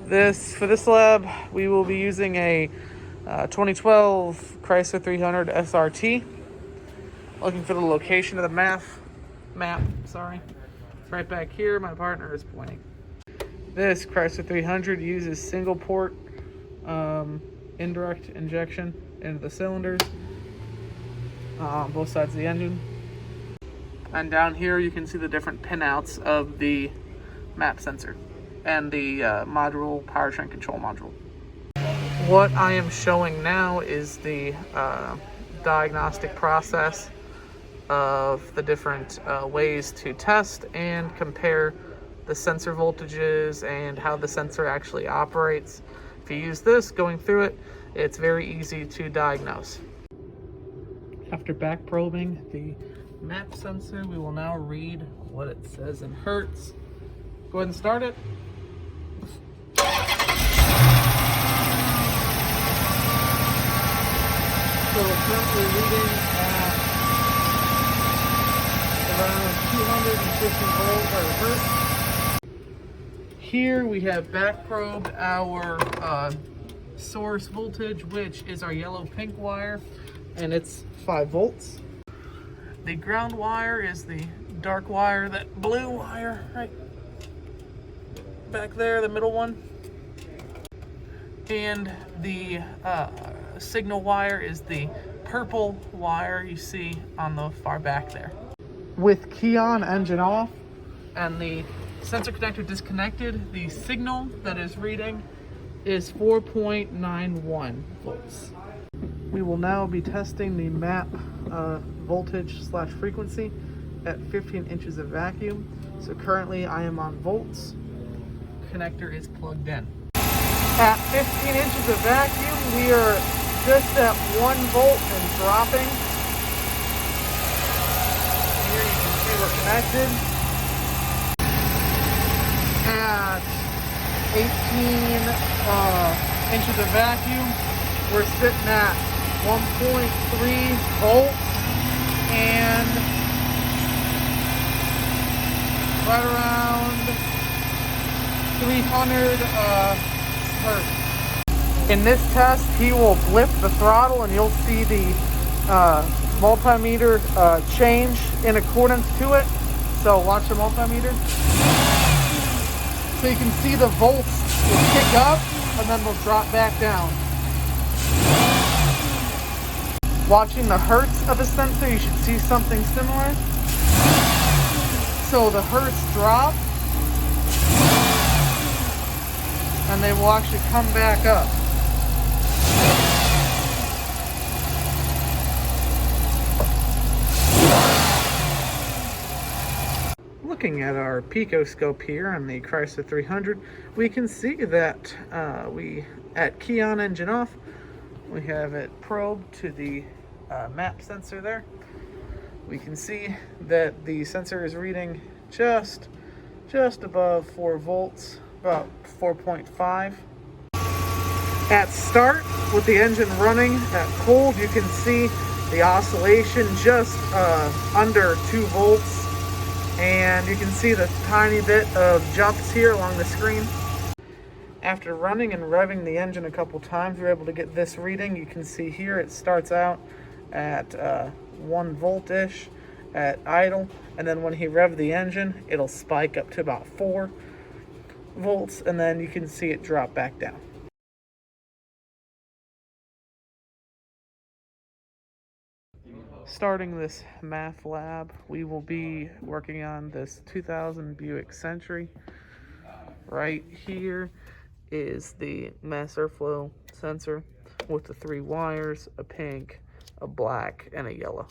For this lab, we will be using a 2012 Chrysler 300 SRT. Looking for the location of the MAP. Sorry, it's right back here. My partner is pointing. This Chrysler 300 uses single port indirect injection into the cylinders on both sides of the engine. And down here you can see the different pinouts of the MAP sensor and the powertrain control module. What I am showing now is the diagnostic process of the different ways to test and compare the sensor voltages and how the sensor actually operates. If you use this, going through it, it's very easy to diagnose. After back probing the MAP sensor, we will now read what it says in hertz. Go ahead and start it. So we're currently reading at around 250 volts per hertz. Here we have back probed our source voltage, which is our yellow-pink wire, and it's 5 volts. The ground wire is the dark wire, that blue wire right back there, the middle one. And the signal wire is the purple wire you see on the far back there. With key on, engine off, and the sensor connector disconnected, the signal that is reading is 4.91 volts. We will now be testing the MAP voltage/frequency at 15 inches of vacuum. So currently I am on volts. Connector is plugged in. At 15 inches of vacuum, we are just at 1 volt and dropping. Here you can see we're connected. At 18 inches of vacuum, we're sitting at 1.3 volts and right around 300 hertz. In this test, he will blip the throttle and you'll see the multimeter change in accordance to it. So watch the multimeter. So you can see the volts will kick up and then they'll drop back down. Watching the hertz of a sensor, you should see something similar. So the hertz drop and they will actually come back up. Looking at our picoscope here on the Chrysler 300, we can see that at key on, engine off, we have it probed to the MAP sensor there. We can see that the sensor is reading just above 4 volts, about 4.5. At start, with the engine running at cold, you can see the oscillation just under 2 volts. And you can see the tiny bit of jumps here along the screen. After running and revving the engine a couple times, we're able to get this reading. You can see here it starts out at 1 volt-ish at idle, and then when he revved the engine, it'll spike up to about 4 volts, and then you can see it drop back down. Starting this MAF lab, we will be working on this 2000 Buick Century. Right here is the mass airflow sensor with the 3 wires, a pink, a black, and a yellow.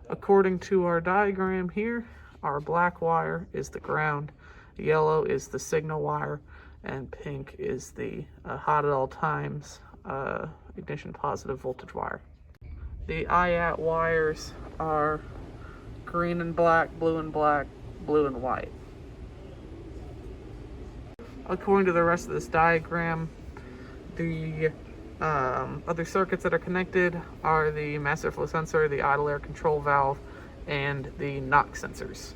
According to our diagram here, our black wire is the ground, yellow is the signal wire, and pink is the hot at all times ignition positive voltage wire. The AUT wires are green and black, blue and black, blue and white. According to the rest of this diagram, the other circuits that are connected are the mass airflow sensor, the idle air control valve, and the NOx sensors.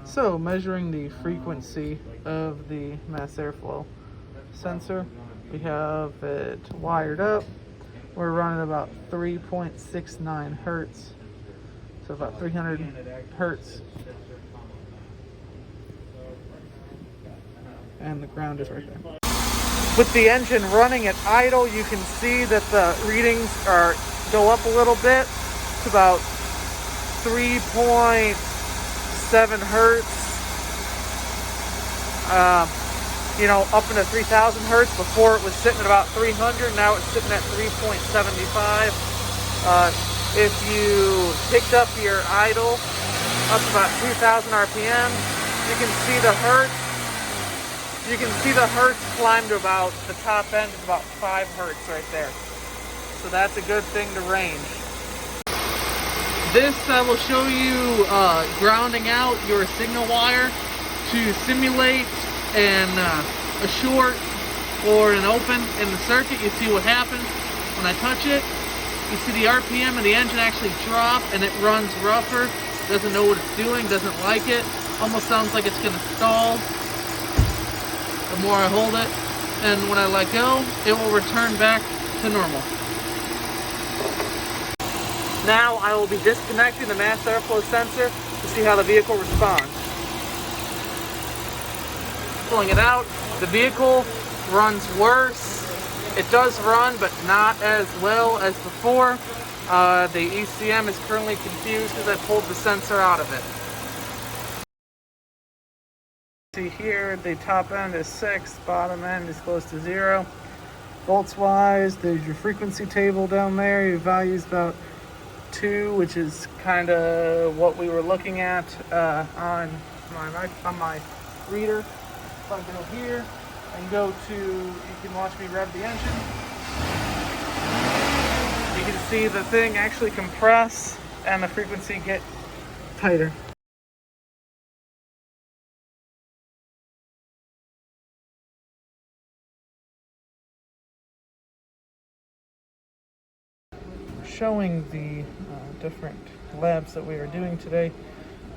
So, measuring the frequency of the mass airflow sensor. We have it wired up. We're running about 3.69 hertz, so about 300 hertz. And the ground is right there. With the engine running at idle, you can see that the readings go up a little bit to about 3.7 hertz. Up into 3,000 hertz. Before it was sitting at about 300. Now it's sitting at 3.75. If you picked up your idle up to about 2,000 RPM, you can see the hertz. You can see the hertz climb to about the top end is about 5 hertz right there. So that's a good thing to range. This will show you grounding out your signal wire to simulate a short or an open in the circuit. You see what happens when I touch it. You see the RPM of the engine actually drop, and it runs rougher. Doesn't know what it's doing, doesn't like it. Almost sounds like it's going to stall the more I hold it. And when I let go, it will return back to normal. Now I will be disconnecting the mass airflow sensor to see how the vehicle responds. Pulling it out, the vehicle runs worse. It does run, but not as well as before. The ECM is currently confused because I pulled the sensor out of it. See here, the top end is 6, bottom end is close to 0. Volts wise, there's your frequency table down there. Your value is about 2, which is kind of what we were looking at on my reader. If I go here and go to, you can watch me rev the engine. You can see the thing actually compress and the frequency get tighter. Showing the different labs that we are doing today,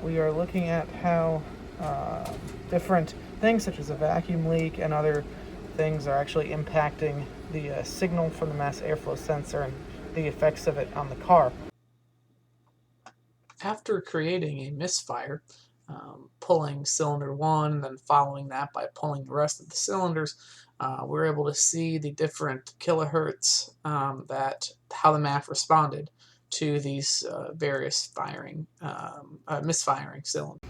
we are looking at how different things such as a vacuum leak and other things are actually impacting the signal from the mass airflow sensor and the effects of it on the car. After creating a misfire, pulling cylinder 1, then following that by pulling the rest of the cylinders, we're able to see the different kilohertz how the MAF responded to these various misfiring cylinders.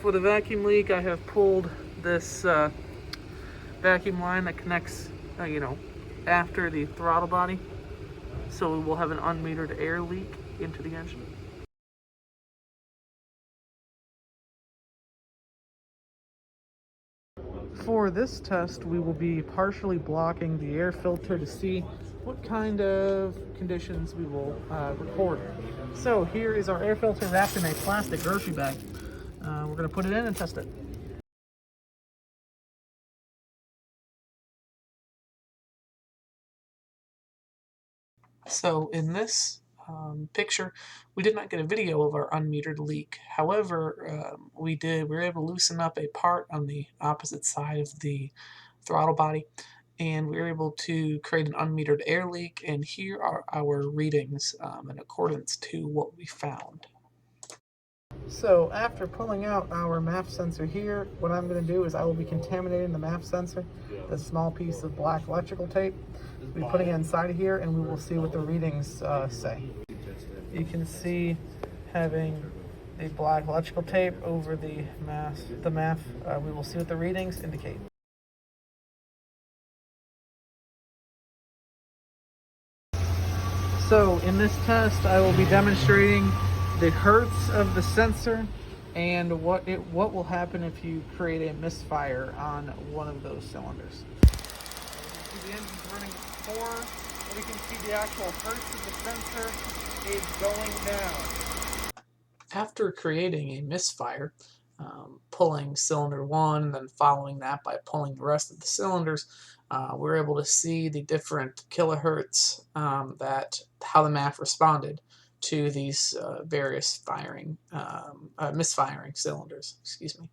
For the vacuum leak, I have pulled this vacuum line that connects, after the throttle body, so we will have an unmetered air leak into the engine. For this test, we will be partially blocking the air filter to see what kind of conditions we will record. So here is our air filter wrapped in a plastic grocery bag. We're going to put it in and test it. So in this picture, we did not get a video of our unmetered leak. However, we were able to loosen up a part on the opposite side of the throttle body, and we were able to create an unmetered air leak, and here are our readings in accordance to what we found. So after pulling out our MAF sensor here, what I'm going to do is I will be contaminating the MAF sensor, a small piece of black electrical tape. We'll be putting it inside of here, and we will see what the readings say. You can see having the black electrical tape over the MAF. We will see what the readings indicate. So in this test, I will be demonstrating the hertz of the sensor and what will happen if you create a misfire on one of those cylinders. So the engine's running 4, and we can see the actual hertz of the sensor is going down. After creating a misfire, pulling cylinder 1, then following that by pulling the rest of the cylinders, we're able to see the different kilohertz how the MAF responded to these various misfiring cylinders. Excuse me.